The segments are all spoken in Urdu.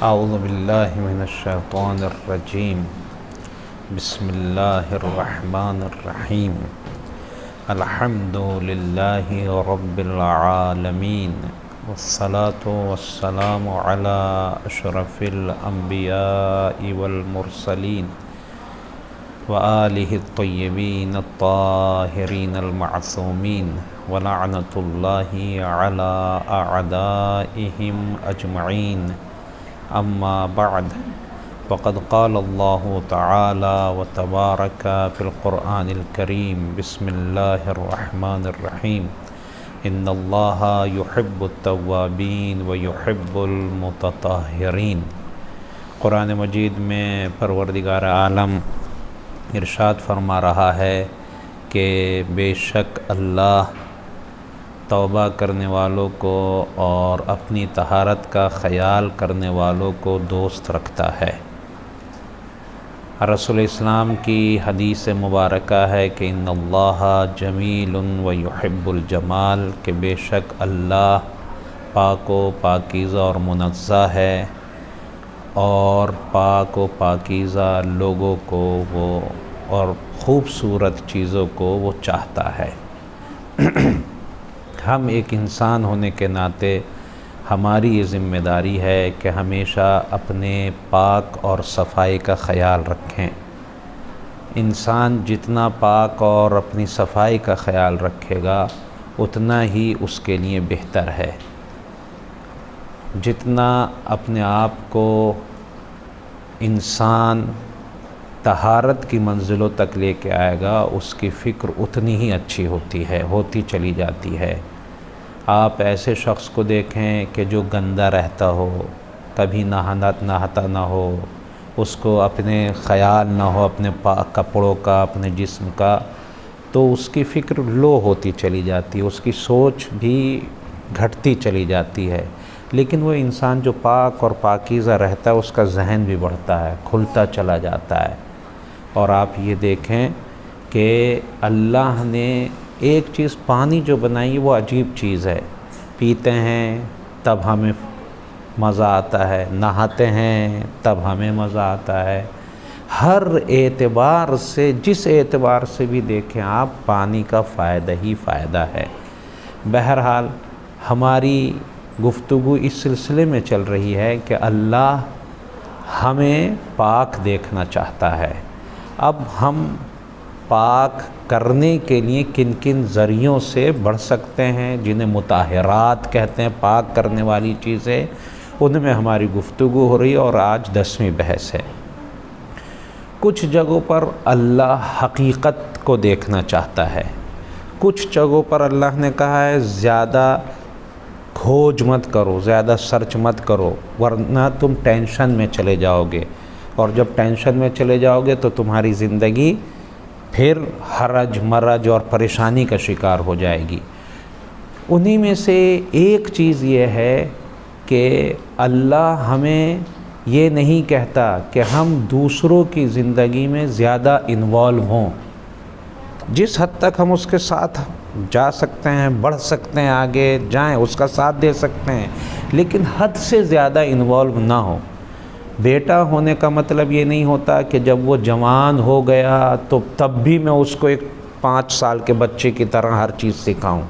اعوذ باللہ من الشیطان الرجیم بسم اللہ الرحمن الرحیم الحمد للہ رب العالمین والصلاة والسلام علی اشرف الانبیاء والمرسلین وآلہ الطیبین الطاہرین المعصومین ولعنۃ اللہ علی اعدائہم اجمعین اما بعد فقد قال اللہ تعالی وتبارک فی القرآن الکریم بسم اللہ الرحمن الرحیم ان اللہ یحب التوابین ویحب المتطہرین۔ قرآن مجید میں پروردگار عالم ارشاد فرما رہا ہے کہ بے شک اللہ توبہ کرنے والوں کو اور اپنی طہارت کا خیال کرنے والوں کو دوست رکھتا ہے۔ رسول اسلام کی حدیث مبارکہ ہے کہ ان اللہ جمیل و یحب الجمال، کہ بے شک اللہ پاک و پاکیزہ اور منزہ ہے اور پاک و پاکیزہ لوگوں کو وہ اور خوبصورت چیزوں کو وہ چاہتا ہے۔ ہم ایک انسان ہونے کے ناطے ہماری یہ ذمہ داری ہے کہ ہمیشہ اپنے پاک اور صفائی کا خیال رکھیں۔ انسان جتنا پاک اور اپنی صفائی کا خیال رکھے گا اتنا ہی اس کے لیے بہتر ہے۔ جتنا اپنے آپ کو انسان طہارت کی منزلوں تک لے کے آئے گا اس کی فکر اتنی ہی اچھی ہوتی چلی جاتی ہے۔ آپ ایسے شخص کو دیکھیں کہ جو گندہ رہتا ہو، کبھی نہاتا نہ ہو، اس کو اپنے خیال نہ ہو اپنے پاک کپڑوں کا، اپنے جسم کا، تو اس کی فکر لو ہوتی چلی جاتی ہے، اس کی سوچ بھی گھٹتی چلی جاتی ہے۔ لیکن وہ انسان جو پاک اور پاکیزہ رہتا ہے اس کا ذہن بھی بڑھتا ہے، کھلتا چلا جاتا ہے۔ اور آپ یہ دیکھیں کہ اللہ نے ایک چیز پانی جو بنائی وہ عجیب چیز ہے۔ پیتے ہیں تب ہمیں مزہ آتا ہے، نہاتے ہیں تب ہمیں مزہ آتا ہے۔ ہر اعتبار سے، جس اعتبار سے بھی دیکھیں آپ، پانی کا فائدہ ہی فائدہ ہے۔ بہرحال ہماری گفتگو اس سلسلے میں چل رہی ہے کہ اللہ ہمیں پاک دیکھنا چاہتا ہے۔ اب ہم پاک کرنے کے لیے کن کن ذریعوں سے بڑھ سکتے ہیں، جنہیں مطہرات کہتے ہیں، پاک کرنے والی چیزیں، ان میں ہماری گفتگو ہو رہی ہے اور آج 10ویں بحث ہے۔ کچھ جگہوں پر اللہ حقیقت کو دیکھنا چاہتا ہے، کچھ جگہوں پر اللہ نے کہا ہے زیادہ کھوج مت کرو، زیادہ سرچ مت کرو، ورنہ تم ٹینشن میں چلے جاؤ گے، اور جب ٹینشن میں چلے جاؤ گے تو تمہاری زندگی پھر حرج مرج اور پریشانی کا شکار ہو جائے گی۔ انہی میں سے ایک چیز یہ ہے کہ اللہ ہمیں یہ نہیں کہتا کہ ہم دوسروں کی زندگی میں زیادہ انوالو ہوں۔ جس حد تک ہم اس کے ساتھ جا سکتے ہیں، بڑھ سکتے ہیں، آگے جائیں، اس کا ساتھ دے سکتے ہیں، لیکن حد سے زیادہ انوالو نہ ہو۔ بیٹا ہونے کا مطلب یہ نہیں ہوتا کہ جب وہ جوان ہو گیا تو تب بھی میں اس کو ایک 5 سال کے بچے کی طرح ہر چیز سکھاؤں۔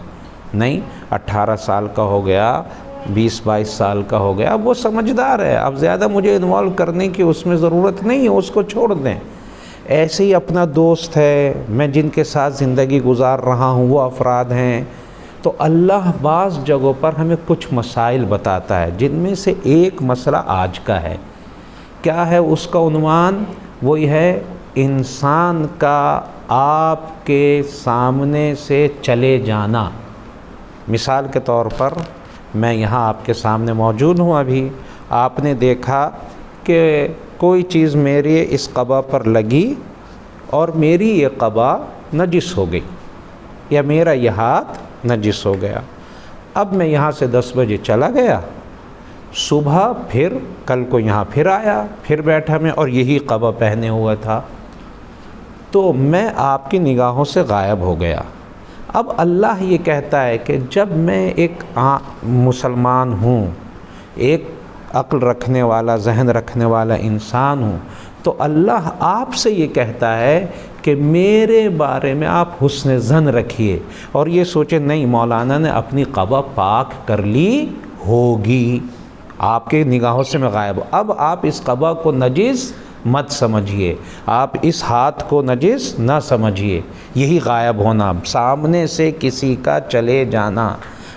نہیں، 18 سال کا ہو گیا، 20-22 سال کا ہو گیا، اب وہ سمجھدار ہے، اب زیادہ مجھے انوالو کرنے کی اس میں ضرورت نہیں ہے، اس کو چھوڑ دیں۔ ایسے ہی اپنا دوست ہے، میں جن کے ساتھ زندگی گزار رہا ہوں وہ افراد ہیں، تو اللہ بعض جگہوں پر ہمیں کچھ مسائل بتاتا ہے، جن میں سے ایک مسئلہ آج کا ہے۔ کیا ہے اس کا عنوان؟ وہی ہے انسان کا آپ کے سامنے سے چلے جانا۔ مثال کے طور پر میں یہاں آپ کے سامنے موجود ہوں، ابھی آپ نے دیکھا کہ کوئی چیز میرے اس قبا پر لگی اور میری یہ قبا نجس ہو گئی، یا میرا یہ ہاتھ نجس ہو گیا۔ اب میں یہاں سے 10 بجے چلا گیا، صبح پھر کل کو یہاں پھر آیا، پھر بیٹھا میں اور یہی قبا پہنے ہوا تھا، تو میں آپ کی نگاہوں سے غائب ہو گیا۔ اب اللہ یہ کہتا ہے کہ جب میں ایک مسلمان ہوں، ایک عقل رکھنے والا، ذہن رکھنے والا انسان ہوں، تو اللہ آپ سے یہ کہتا ہے کہ میرے بارے میں آپ حسن ظن رکھیے، اور یہ سوچیں نہیں مولانا نے اپنی قبا پاک کر لی ہوگی، آپ کے نگاہوں سے میں غائب ہوں۔ اب آپ اس قبا کو نجس مت سمجھیے، آپ اس ہاتھ کو نجس نہ سمجھیے، یہی غائب ہونا، سامنے سے کسی کا چلے جانا۔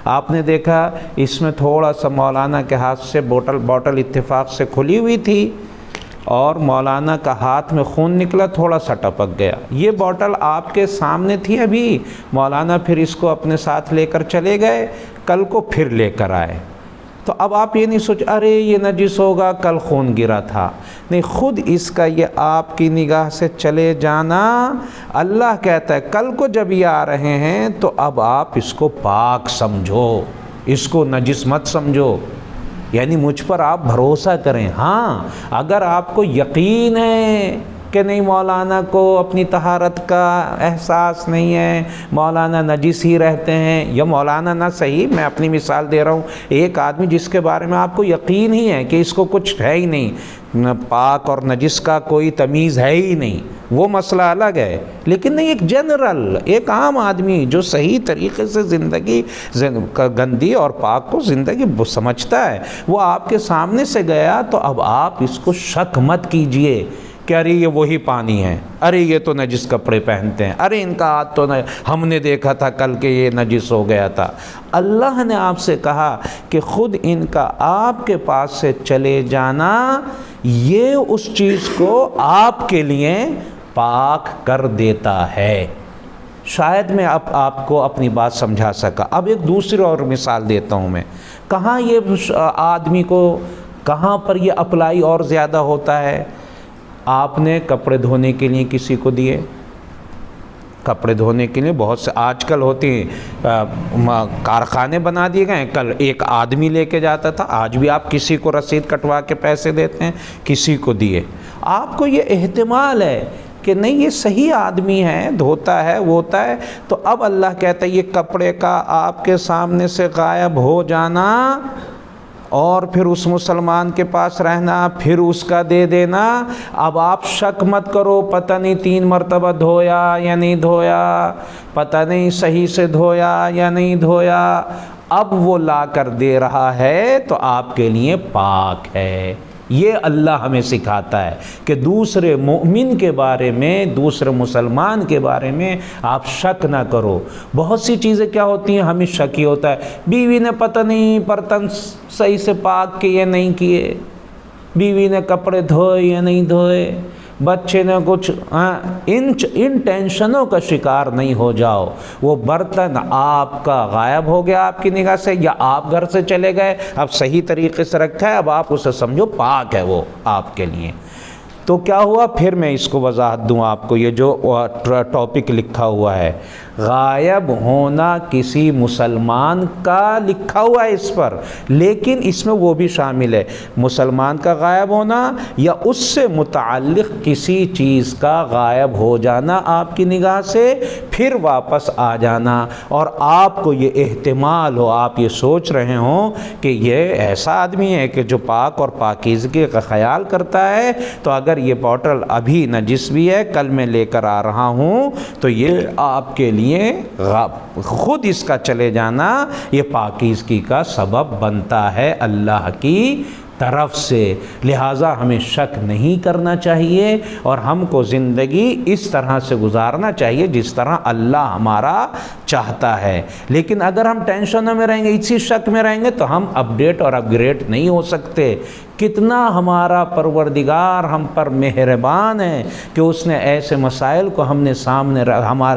آپ نے دیکھا اس میں تھوڑا سا مولانا کے ہاتھ سے بوٹل اتفاق سے کھلی ہوئی تھی، اور مولانا کا ہاتھ میں خون نکلا، تھوڑا سا ٹپک گیا۔ یہ بوٹل آپ کے سامنے تھی ابھی، مولانا پھر اس کو اپنے ساتھ لے کر چلے گئے، کل کو پھر لے کر آئے، تو اب آپ یہ نہیں سوچ ارے یہ نجس ہوگا، کل خون گرا تھا، نہیں، خود اس کا یہ آپ کی نگاہ سے چلے جانا، اللہ کہتا ہے کل کو جب یہ آ رہے ہیں تو اب آپ اس کو پاک سمجھو، اس کو نجس مت سمجھو، یعنی مجھ پر آپ بھروسہ کریں۔ ہاں اگر آپ کو یقین ہے کہ نہیں مولانا کو اپنی طہارت کا احساس نہیں ہے، مولانا نجس ہی رہتے ہیں، یا مولانا نہ صحیح، میں اپنی مثال دے رہا ہوں، ایک آدمی جس کے بارے میں آپ کو یقین ہی ہے کہ اس کو کچھ ہے ہی نہیں، پاک اور نجس کا کوئی تمیز ہے ہی نہیں، وہ مسئلہ الگ ہے، لیکن نہیں، ایک جنرل، ایک عام آدمی جو صحیح طریقے سے زندگی گندی اور پاک کو زندگی سمجھتا ہے، وہ آپ کے سامنے سے گیا، تو اب آپ اس کو شک مت کیجئے کہ ارے یہ وہی پانی ہے، ارے یہ تو نجس کپڑے پہنتے ہیں، ارے ان کا ہاتھ تو ہم نے دیکھا تھا کل کہ یہ نجس ہو گیا تھا۔ اللہ نے آپ سے کہا کہ خود ان کا آپ کے پاس سے چلے جانا، یہ اس چیز کو آپ کے لیے پاک کر دیتا ہے۔ شاید میں اب آپ کو اپنی بات سمجھا سکا۔ اب ایک دوسری اور مثال دیتا ہوں میں، کہاں یہ آدمی کو، کہاں پر یہ اپلائی اور زیادہ ہوتا ہے؟ آپ نے کپڑے دھونے کے لیے کسی کو دیے، کپڑے دھونے کے لیے بہت سے آج کل ہوتے ہیں، کارخانے بنا دیے گئے ہیں، کل ایک آدمی لے کے جاتا تھا، آج بھی آپ کسی کو رسید کٹوا کے پیسے دیتے ہیں، کسی کو دیے، آپ کو یہ احتمال ہے کہ نہیں یہ صحیح آدمی ہے، دھوتا ہے، وہ ہوتا ہے، تو اب اللہ کہتا ہے یہ کپڑے کا آپ کے سامنے سے غائب ہو جانا، اور پھر اس مسلمان کے پاس رہنا، پھر اس کا دے دینا، اب آپ شک مت کرو پتہ نہیں 3 مرتبہ دھویا یا نہیں دھویا، پتہ نہیں صحیح سے دھویا یا نہیں دھویا، اب وہ لا کر دے رہا ہے تو آپ کے لیے پاک ہے۔ یہ اللہ ہمیں سکھاتا ہے کہ دوسرے مومن کے بارے میں، دوسرے مسلمان کے بارے میں آپ شک نہ کرو۔ بہت سی چیزیں کیا ہوتی ہیں، ہمیں شک ہی ہوتا ہے، بیوی نے پتہ نہیں برتن صحیح سے پاک کیے نہیں کیے، بیوی نے کپڑے دھوئے یا نہیں دھوئے، بچے نے کچھ، ان ٹینشنوں کا شکار نہیں ہو جاؤ۔ وہ برتن آپ کا غائب ہو گیا آپ کی نگاہ سے، یا آپ گھر سے چلے گئے، اب صحیح طریقے سے رکھا ہے، اب آپ اسے سمجھو پاک ہے وہ آپ کے لیے۔ تو کیا ہوا، پھر میں اس کو وضاحت دوں آپ کو، یہ جو ٹاپک لکھا ہوا ہے، غائب ہونا کسی مسلمان کا لکھا ہوا ہے اس پر، لیکن اس میں وہ بھی شامل ہے، مسلمان کا غائب ہونا یا اس سے متعلق کسی چیز کا غائب ہو جانا آپ کی نگاہ سے، پھر واپس آ جانا، اور آپ کو یہ احتمال ہو، آپ یہ سوچ رہے ہوں کہ یہ ایسا آدمی ہے کہ جو پاک اور پاکیزگی کا خیال کرتا ہے، تو اگر یہ بوٹل ابھی نجس بھی ہے، کل میں لے کر آ رہا ہوں، تو یہ آپ کے لیے خود اس کا چلے جانا یہ پاکیزگی کا سبب بنتا ہے اللہ کی طرف سے۔ لہٰذا ہمیں شک نہیں کرنا چاہیے، اور ہم کو زندگی اس طرح سے گزارنا چاہیے جس طرح اللہ ہمارا چاہتا ہے۔ لیکن اگر ہم ٹینشنوں میں رہیں گے، اسی شک میں رہیں گے، تو ہم اپڈیٹ اور اپ گریڈ نہیں ہو سکتے۔ کتنا ہمارا پروردگار ہم پر مہربان ہے کہ اس نے ایسے مسائل کو ہم نے سامنے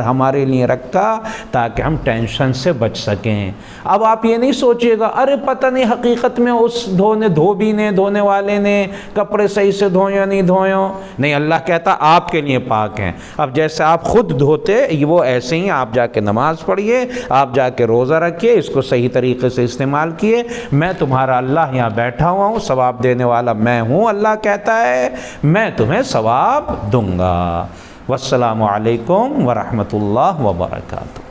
ہمارے لیے رکھا تاکہ ہم ٹینشن سے بچ سکیں۔ اب آپ یہ نہیں سوچئے گا ارے پتہ نہیں حقیقت میں اس دھونے والے نے کپڑے صحیح سے دھوئے یا نہیں دھوئے، نہیں، اللہ کہتا آپ کے لیے پاک ہیں۔ اب جیسے آپ خود دھوتے وہ ایسے ہی آپ جا کے نماز پڑھیے، آپ جا کے روزہ رکھیے، اس کو صحیح طریقے سے استعمال کیے، میں تمہارا اللہ یہاں بیٹھا ہوا ہوں، ثواب دینے والا میں ہوں، اللہ کہتا ہے میں تمہیں ثواب دوں گا۔ والسلام علیکم ورحمۃ اللہ وبرکاتہ۔